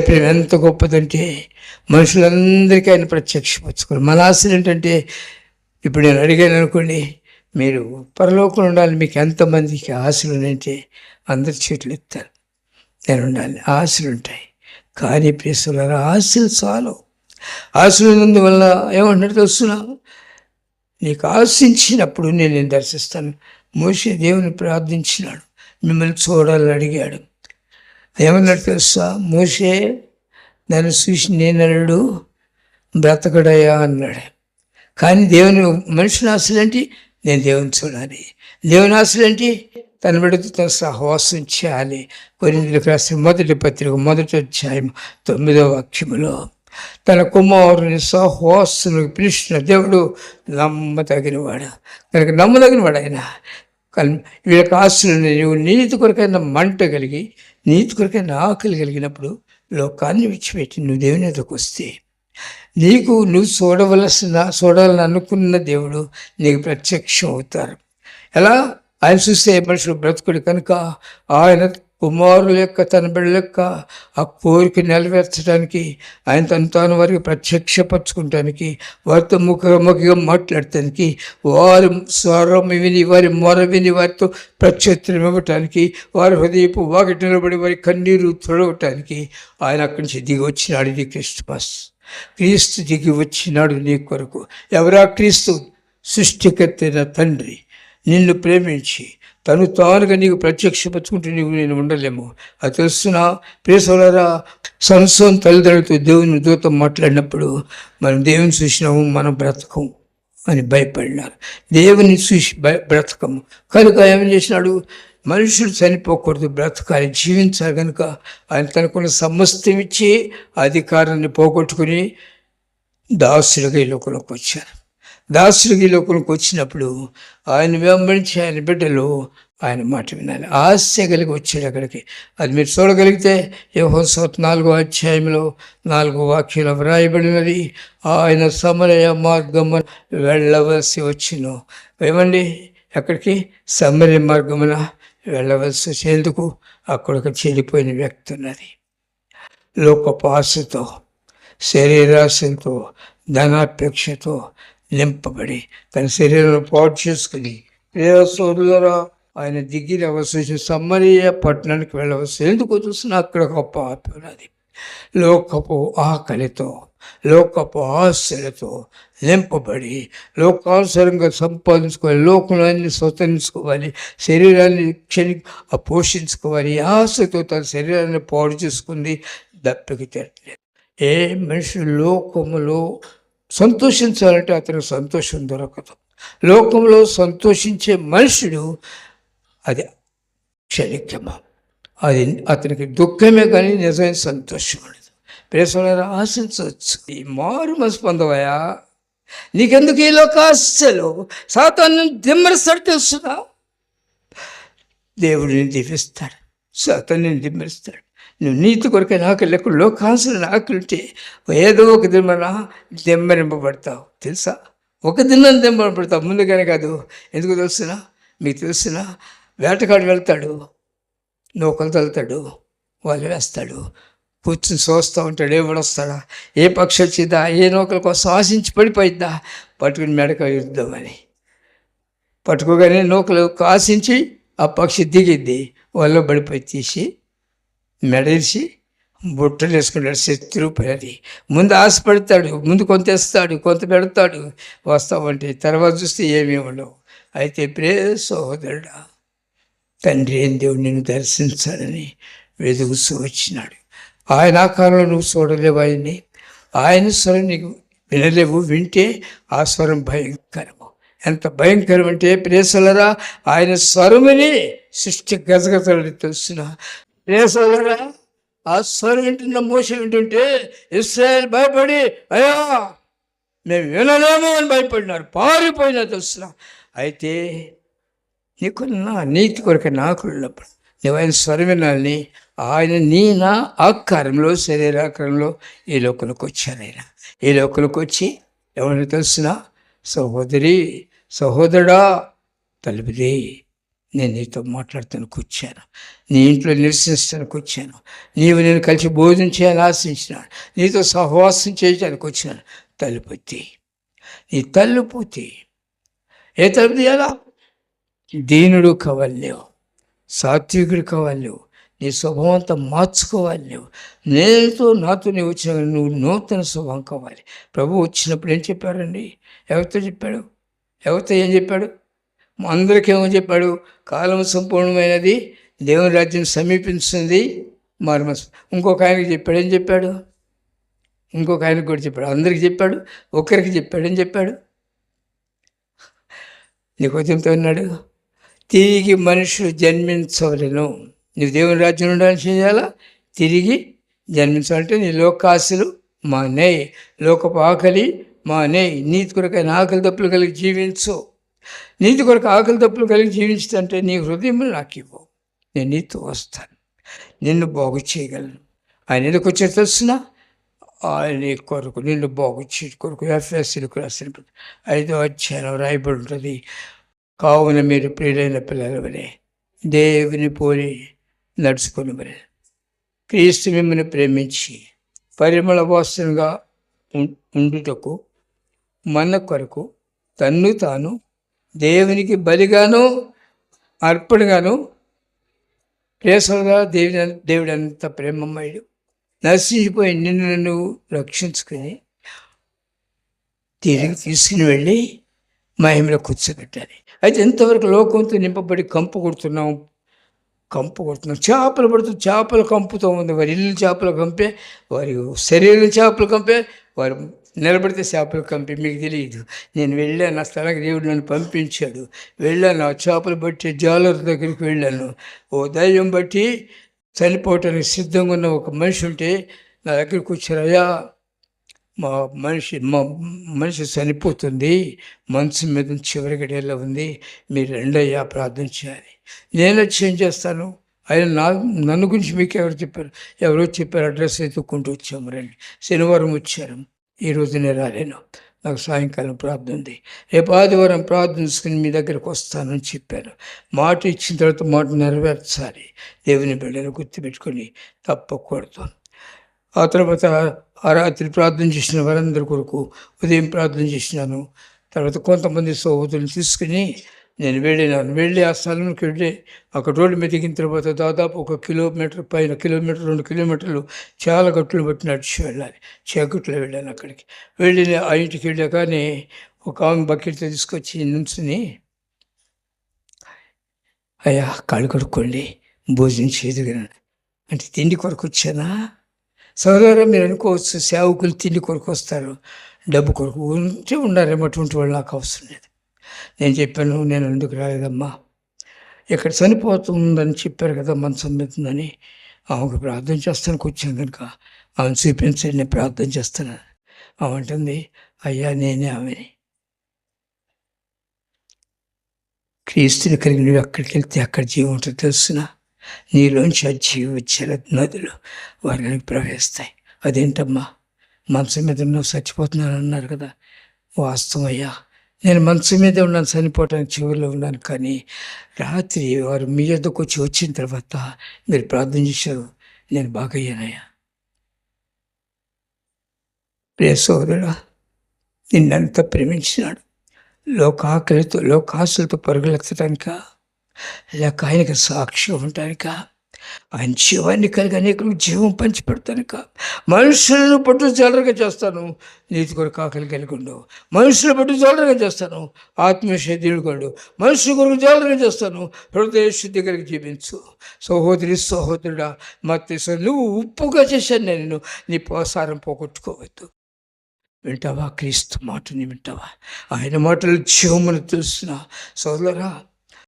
ప్రేమ ఎంత గొప్పదంటే మనుషులందరికీ ఆయన ప్రత్యక్షపరచుకోవాలి. మన ఆశలు ఏంటంటే, ఇప్పుడు నేను అడిగాను అనుకోండి, మీరు పరలోకంలో ఉండాలి, మీకు ఎంతమందికి ఆశలు ఉన్నాయంటే అందరి చేతులు ఎత్తారు. నేను ఉండాలి, ఆశలు ఉంటాయి. కానీ ప్రియసులారా, ఆశలు చాలు. ఆశలు ఉన్నందువల్ల ఏమంటున్నాడు తెలుస్తున్నా, నీకు ఆశించినప్పుడు నేను దర్శిస్తాను. మోషే దేవుని ప్రార్థించినాడు, మిమ్మల్ని చూడాలని అడిగాడు. ఏమన్నాడు తెలుసా, మోషే నన్ను చూసి నేనడు బ్రతకడయ్యా అన్నాడు. కానీ దేవుని మనుషుల ఆశలేంటి, నేను దేవుని చూడాలి. దేవుని ఆశలేంటి, తన బిడ్డతో తన సహవాసం చేయాలి. కొరింథీయులకు రాసిన మొదటి పత్రిక 1వ అధ్యాయం 9వ వాక్యములో తన కుమారుని సహవాసులకు పిలిచిన దేవుడు నమ్మదగినవాడు. కనుక నమ్మదగినవాడు ఆయన. కానీ వీళ్ళకి ఆశలు నువ్వు నీతి కొరకైనా మంట కలిగి, నీతి కొరకైనా ఆకలి కలిగినప్పుడు లోకాన్ని విడిచిపెట్టి నువ్వు దేవుని ఎదురుకు వస్తే, నువ్వు చూడాలని అనుకున్న దేవుడు నీకు ప్రత్యక్షం అవుతారు. ఎలా? ఆయన చూస్తే మనుషులు బ్రతుకుడు కనుక ఆయన కుమారుల యొక్క, తన బిడ్డల యొక్క ఆ కోరిక నెరవేర్చడానికి, ఆయన తాను వారికి ప్రత్యక్షపరచుకోవటానికి, వారితో ముఖాముఖిగా మాట్లాడటానికి, వారి స్వరం విని, వారి మొర విని వారితో ప్రత్యుత్తరం ఇవ్వటానికి, వారి హృదయపు వాకి నిలబడి వారి కన్నీరు తొడవటానికి ఆయన అక్కడి నుంచి దిగి వచ్చినాడు. ఇది క్రిస్మస్. క్రీస్తు దిగి వచ్చినాడు నీ కొరకు. ఎవరా క్రీస్తు? సృష్టికర్తైన తండ్రి నిన్ను ప్రేమించి తను తానుగా నీకు ప్రత్యక్షపరచుకుంటే నేను ఉండలేము. అది తెలుస్తున్నా ప్రియసోదరా, సంసోను తల్లిదండ్రులతో దేవుని దూత మాట్లాడినప్పుడు మనం దేవుని చూసినాము, మనం బ్రతకం అని భయపడినారు. దేవుని చూసి బ్రతకము కనుక ఏం చేసినాడు, మనుషులు చనిపోకూడదు, బ్రతకాలి, జీవించాలి. కనుక ఆయన తనకున్న సమస్తం ఇచ్చి అధికారాన్ని పోగొట్టుకుని దాసులుగా ఈ లోకంలోకి వచ్చారు. దాసులుగా ఈ లోకంలోకి వచ్చినప్పుడు ఆయన వెంబడించి ఆయన బిడ్డలు ఆయన మాట వినాలి. ఆశ కలిగి వచ్చాడు అక్కడికి. అది మీరు చూడగలిగితే యెహోషువ 4వ అధ్యాయంలో 4వ వాక్యంలో వ్రాయబడినది, ఆయన సమరయ మార్గమున వెళ్ళవలసి వచ్చును. ఏమండి, ఎక్కడికి? సమరయ మార్గమున వెళ్ళవలసి వచ్చేందుకు అక్కడ ఒక చెడిపోయిన వ్యక్తి ఉన్నది. లోకపు ఆశతో, శరీరాశతో, ధనాపేక్షతో నింపబడి తన శరీరం పాటు చేసుకుని సోదరులారా ఆయన దిగి రావాల్సి సమరయ పట్టణానికి వెళ్ళవలసి ఎందుకు చూసినా అక్కడ ఒక పాప ఉన్నది. లోకపు ఆకలితో, లోకపు ఆశలతో నింపబడి లోకానుసారంగా సంపాదించుకోవాలి, లోకాన్ని స్వతంత్రించుకోవాలి, శరీరాన్ని పోషించుకోవాలి. ఆశతో తన శరీరాన్ని పాడు చేసుకుంది. దప్పికి తిరగలేదు. ఏ మనిషి లోకములో సంతోషించాలంటే అతనికి సంతోషం దొరకదు. లోకంలో సంతోషించే మనుషుడు అది క్షణికమా, అది అతనికి దుఃఖమే కానీ నిజమైన సంతోషం ఉండదు. ప్రేసోదరా, ఆశించవచ్చు. ఈ మారు మనసు పొందవయా, నీకెందుకు ఈ లోక ఆశలు? సాతాను దిమ్మరిస్తాడు తెలుసుదా? దేవుడిని దీవిస్తాడు, సాతాన్ని దిమ్మరిస్తాడు. నువ్వు నీతి కొరకైనా ఆకలి లేక లోకాశలు ఆకలింటే ఏదో ఒక దిమ్మన దెమ్మరింపబడతావు తెలుసా? ఒక దినం దెమ్మరింపబడతావు, ముందుగానే కాదు. ఎందుకు తెలుసునా? మీకు తెలుసునా? వేటగాడు వెళ్తాడు, నూకలు తల్లుతాడు, వాళ్ళు వేస్తాడు, కూర్చుని చూస్తూ ఉంటాడు. ఏమడొస్తాడా, ఏ పక్షి వచ్చిందా, ఏ నూకల కోసం ఆశించి పడిపోయిద్దా, పట్టుకుని మెడక యుద్దామని పట్టుకోగానే నూకలు ఆశించి ఆ పక్షి దిగిద్ది, వాళ్ళు పడిపోయి తీసి మెడేసి బుట్టలు వేసుకుంటాడు. ₹70 అది. ముందు ఆశపడతాడు, ముందు కొంత వేస్తాడు, కొంత పెడతాడు, వస్తామంటే తర్వాత చూస్తే ఏమీ ఉండవు. అయితే ప్రియ సహోదరుడా, తండ్రి అయిన దేవుడు నిన్ను దర్శించాలని వెతుకుతూ వచ్చినాడు. ఆయన ఆకారంలో నువ్వు చూడలేవు ఆయన్ని, ఆయన స్వరం నీకు వినలేవు. వింటే ఆ స్వరం భయంకరము. ఎంత భయంకరం అంటే ప్రియసలరా, ఆయన స్వరమని సృష్టి గజగజలని తెలుసిన ప్రియసలరా, ఆ స్వరం వింటున్న మోస వింటుంటే ఇశ్రాయేలు భయపడి అయ్యా మేము వినలేము అని భయపడినారు, పారిపోయినా తెలుసిన. అయితే నీకున్న నీతి కొరకు నాకున్నప్పుడు నువ్వు ఆయన స్వరం వినాలని ఆయన నా ఆకారంలో, శరీరాకారంలో ఈ లోకంలోకి వచ్చాను. ఆయన ఈ లోకంలోకి వచ్చి ఎవరిని తెలుసిన, సహోదరి సహోదరుడా తలుపుది, నేను నీతో మాట్లాడటానికి వచ్చాను, నీ ఇంట్లో నివసించడానికి వచ్చాను, నీవు నేను కలిసి భోజనం చేయాలని ఆశించినాను, నీతో సహవాసం చేయడానికి వచ్చినాను. తలుపు తీ. నీ తలుపు తీ. ఏ తలుపు తీయాలా? దీనుడు కావాలి లేవు, సాత్వికుడు కావాలి లేవు, నీ స్వభావం అంతా మార్చుకోవాలి లేవు. నాతో నీవు వచ్చిన నువ్వు నూతన స్వభావం కావాలి. ప్రభు వచ్చినప్పుడు ఏం చెప్పారండి? ఎవరితో చెప్పాడు? ఎవరితో ఏం చెప్పాడు? అందరికీ ఏమో చెప్పాడు? కాలం సంపూర్ణమైనది, దేవుని రాజ్యం సమీపిస్తుంది, మారుమనసు. ఇంకొక ఆయనకి చెప్పాడు. ఏం చెప్పాడు? ఇంకొక ఆయనకు కూడా చెప్పాడు. అందరికి చెప్పాడు, ఒక్కరికి చెప్పాడు. ఏం చెప్పాడు? నికోదేముతో అన్నాడు, తిరిగి మనుషులు జన్మించవలను. నువ్వు దేవుని రాజ్యం ఉండాలని చేయాలా? తిరిగి జన్మించాలంటే నీ లోకాశలు మానే, లోకపు ఆకలి మానే, నీతి కొరకైన ఆకలి తప్పులు కలిగి జీవించు. నీతి కొరకు ఆకలి తప్పులు కలిగి జీవించుతంటే నీ హృదయం నాకు ఇవ్వు, నేను నీతో వస్తాను, నిన్ను బాగు చేయగలను. ఆయన ఎందుకు వచ్చారు తెలుసిన? ఆయన కొరకు, నిన్ను బాగు చేయ కొరకు. ఎఫ్ఎస్సీలకు రాసిన 5వ అధ్యాయం రాయబడి ఉంటుంది, కావున మీరు ప్రియులైన పిల్లల వలె దేవుని పోలి నడుచుకుని మరి క్రీస్తు మిమ్మల్ని ప్రేమించి పరిమళ వాసనగా ఉండుటకు మన కొరకు తన్ను తాను దేవునికి బలిగాను అర్పణగాను ప్రేసలుగా దేవుడు అంత ప్రేమమ్మయుడు నశించిపోయి నిన్ను నన్ను రక్షించుకుని తిరిగి తీసుకుని వెళ్ళి మహిమలో కూర్చోబెట్టాలి. అయితే ఎంతవరకు లోకంతో నింపబడి కంపు కొడుతున్నాం. చేపలు పడుతుంది, చేపలు కంపుతూ ఉంది. వారి ఇల్లు చేపలు కంపే, వారి శరీరం చేపలు కంపే, వారు నిలబడితే చేపలు కంపే. మీకు తెలియదు. నేను వెళ్ళాను, ఆ స్థలానికి దేవుడు నన్ను పంపించాడు. వెళ్ళాను, ఆ చేపలు బట్టి జాలర్ దగ్గరికి వెళ్ళాను. ఓ దైవం బట్టి చనిపోవటానికి సిద్ధంగా ఉన్న ఒక మనిషి ఉంటే నా దగ్గరికి వచ్చారు, అయ్యా మా మనిషి చనిపోతుంది, మనసు మీద చివరి గడియల్లో ఉంది, మీరు రెండయ్యా ప్రార్థన చేయాలి. నేను వచ్చి ఏం చేస్తాను? ఆయన నన్ను గురించి మీకు ఎవరో చెప్పారు, అడ్రస్ ఎత్తుక్కుంటూ వచ్చాము, రండి. శనివారం వచ్చారు, ఈరోజు నేను రాలేను, నాకు సాయంకాలం ప్రార్థన ఉంది, రేపు ఆదివారం ప్రార్థించుకుని మీ దగ్గరకు వస్తానని చెప్పాను. మాట ఇచ్చిన తర్వాత మాట నెరవేర్చాలి. దేవుని బిడ్డను గుర్తుపెట్టుకొని తప్పకూడదు. ఆ తర్వాత ఆ రాత్రి ప్రార్థన చేసిన వారందరి కొరకు ఉదయం ప్రార్థన చేసినాను. తర్వాత కొంతమంది సహోదరులు తీసుకుని నేను వెళ్ళి ఆ స్థలంకి వెళ్ళి అక్కడ రోడ్డు మీద దిగిన తర్వాత దాదాపు 1 కిలోమీటర్ పైన, 2 కిలోమీటర్లు చాలా గట్టులు బట్టి నడిచి వెళ్ళాలి. చీకట్లో వెళ్ళాను. అక్కడికి వెళ్ళి ఆ ఇంటికి వెళ్ళాకనే ఒక ఆమె బకెట్తో తీసుకొచ్చి నుంచుని, అయ్యా కాళ్ళు కడుక్కోండి, భోజనం చేయదుగాను అంటే, తిండి కొరకు వచ్చానా? సోదరులు మీరు అనుకోవచ్చు, సేవకులు తిండి కొరకు వస్తారు, డబ్బు కొరకు ఉంటే ఉండారేమో, అటువంటి వాళ్ళు నాకు అవసరం లేదు. నేను చెప్పాను, నేను ఎందుకు రాలేదమ్మా, ఇక్కడ చనిపోతుందని చెప్పారు కదా, మంచం మీదుందని, ఆమెకు ప్రార్థన చేస్తానికి వచ్చాను కనుక ఆమెను చూపించండి, నేను ప్రార్థన చేస్తాను. ఆమె అంటుంది, అయ్యా నేనే ఆమెని. క్రీస్తుని కలిగి నువ్వు ఎక్కడికి వెళ్తే అక్కడ జీవం ఉంటుంది తెలుసునా? నీలోంచి ఆ జీవోచ్చల నదులు వారికి ప్రవేశిస్తాయి. అదేంటమ్మా, మంచం మీద ఉన్నావు చచ్చిపోతున్నాను అన్నారు కదా. వాస్తవం అయ్యా, నేను మంచం మీదే ఉన్నాను, చనిపోవటానికి చివరిలో ఉన్నాను. కానీ రాత్రి వారు మీ యొద్దకు వచ్చిన తర్వాత మీరు ప్రార్థన చేశారు, నేను బాగయ్యానయ్యా. ప్రియ సోదరుడా, నిన్నంతా ప్రేమించినాడు. లోకాశలతో పరుగులెత్తడానిక, లేక ఆయనకి సాక్షి ఉండటానిక, ఆయన జీవాన్ని కలిగి అనేకులకు జీవం పంచిపెడతానిక. మనుషులను పట్టు జాలరుగా చేస్తాను, నీతి కొరకు ఆకలి కలిగి ఉండవు. మనుషుల పట్టు జాలరుగా చేస్తాను, ఆత్మీయ దేవుడు. మనుషుల కొరకు జాలరుగా చేస్తాను, హృదయ శుద్ధి కలిగి జీవించు. సహోదరుడా, నువ్వు ఉప్పుగా చేశాను నేను, నీ సారం పోగొట్టుకోవద్దు. వింటావా? క్రీస్తు మాటని వింటావా? ఆయన మాటలు జీవమని తెలుసిన సోదరా,